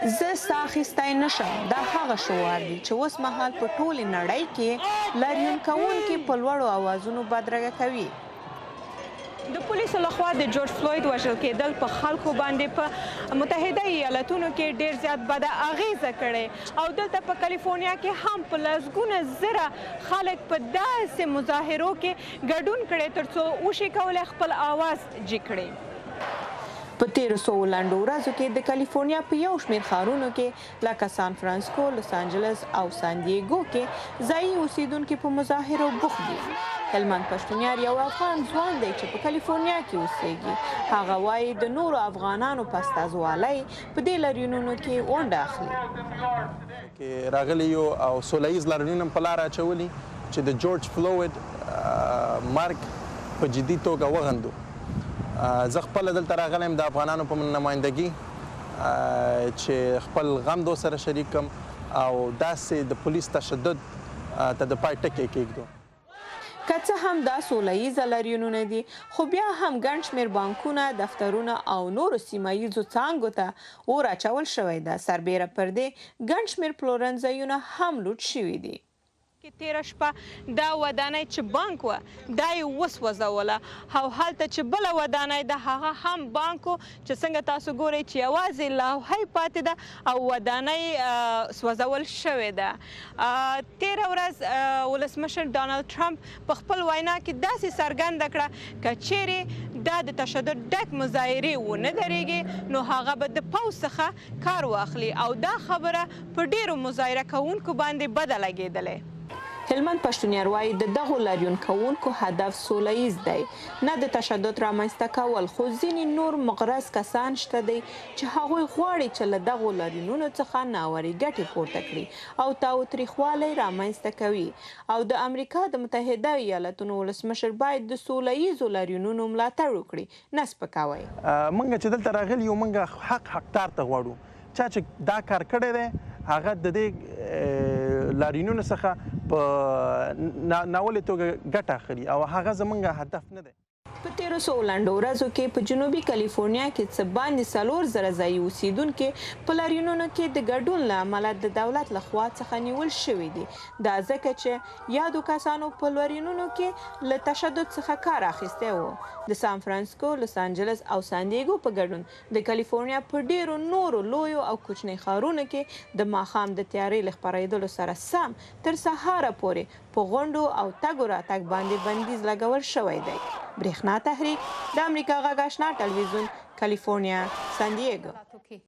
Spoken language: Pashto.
زه ساه اخیستی نشم دا هغه شعار دی چې اوس مهال په ټولې نړۍ کې لاریون کوونکي په لوړو اوازونو بدرګه کوي. د پولیسو لخوا د جورج فلوئېد وژل کېدل په خلکو باندې په متحده ایالتونو کې ډېر زیات بده اغیزه کړې او دلته په کالیفورنیا کې هم په لسګونه زره خلک په داسې مظاهرو کې ګډون کړی ترڅو وشي کولی خپل آواز جګ کړي. په تیرو څو لنډو ورځو کې د کالیفورنیا په یو شمېر ښارونو کې لکه سان فرانسیسکو، لس انجلس او سان دیېګو کې ځایي اوسیدونکي په مظاهرو بوخت دي. هلمند پښتونیار یو افغان ځوان دی چې په کالیفورنیا کې اوسیږي. هغه وایي د نورو افغانانو په استازوالۍ په دې لاریونونو کې ونډه اخلي. راغلي یو او سوله ییز لاریونونه هم په لاره اچولي چې د جورج فلوئېد مرګ په جدي توګه وغندو. زه خپله دلته راغلی یم د افغانانو په نمایندګي چې خپل غم دو سره شریک کړم او داسې د پولیس تشدد ته د پای ټکی کېږدو. که څه هم دا سوله ییزه لاریونونه دي خو بیا هم ګڼ شمېر بانکونه، دفترونه او نورو سیمه ییزو څانګو ته اور اچول شوی ده. سربیره پر دې ګڼ شمېر پلورنځایونه هم لوټ شوي دي. تیره شپه دا ودانۍ چې بانک وه دا یې وسوځوله او هلته چې بله ودانۍ ده هغه هم بانک و چې څنګه تاسو ګورئ چې یوازې لوحه یې پاتې ده او ودانۍ سوځول شوې ده. تیره ورځ ولسمشر ډانلډ ټرمپ په خپل وینا کې داسې څرګنده کړه که چیرې دا د تشدد ډک مظاهرې ونه درېږي نو هغه به د پوځ څخه کار واخلي او دا خبره په ډېرو مظاهره کوونکو باندې بده لګېدلې. هلمند پښتونیار وایي د دغو لاریون کوونکو هدف سوله ییز دی نه د تشدد رامنځته کول، خو ځینې نور مغرض کسان شته دی چې هغوی غواړي چې له دغو لاریونونو څخه ناوړې ګټې پورته کړي او تاوتریخوالی رامنځته کوي او د امریکا د متحده ایالتونو ولسمشر باید د سوله ییزو لاریونونو ملاتړ وکړي، نه سپکوئ. موږ چې دلته راغلي یو موږ حقدار ته غواړو چا چې دا کار کړی دی هغه د دې لاریونونو څخه په ناولې توګه ګټه اخلي او هغه زموږ هدف نه دی. په تیرو څو لنډو ورځو کې په جنوبي کالیفورنیا کې څه باندې 4,000 ځایي اوسیدونکي په لاریونونو کې د ګډون له امله د دولت له خوا څخه نیول شوي دي. دا ځکه چې یادو کسانو په لاریونونو کې له تشدد څخه کار اخیستی و. د سان فرانسیسکو، لس انجلس او سان دیېګو په ګډون د کالیفورنیا په ډیرو نورو لویو او کوچنۍ ښارونو کې د ماښام د تیارې له خپرېدلو سره سم تر سهاره پورې په غونډو او تګ و راتګ باندې بندیز لګول شوی دی. برېښنا تحریک د امریکا غږ آشنا ټلویزیون، کالیفورنیا، سان دیېګو.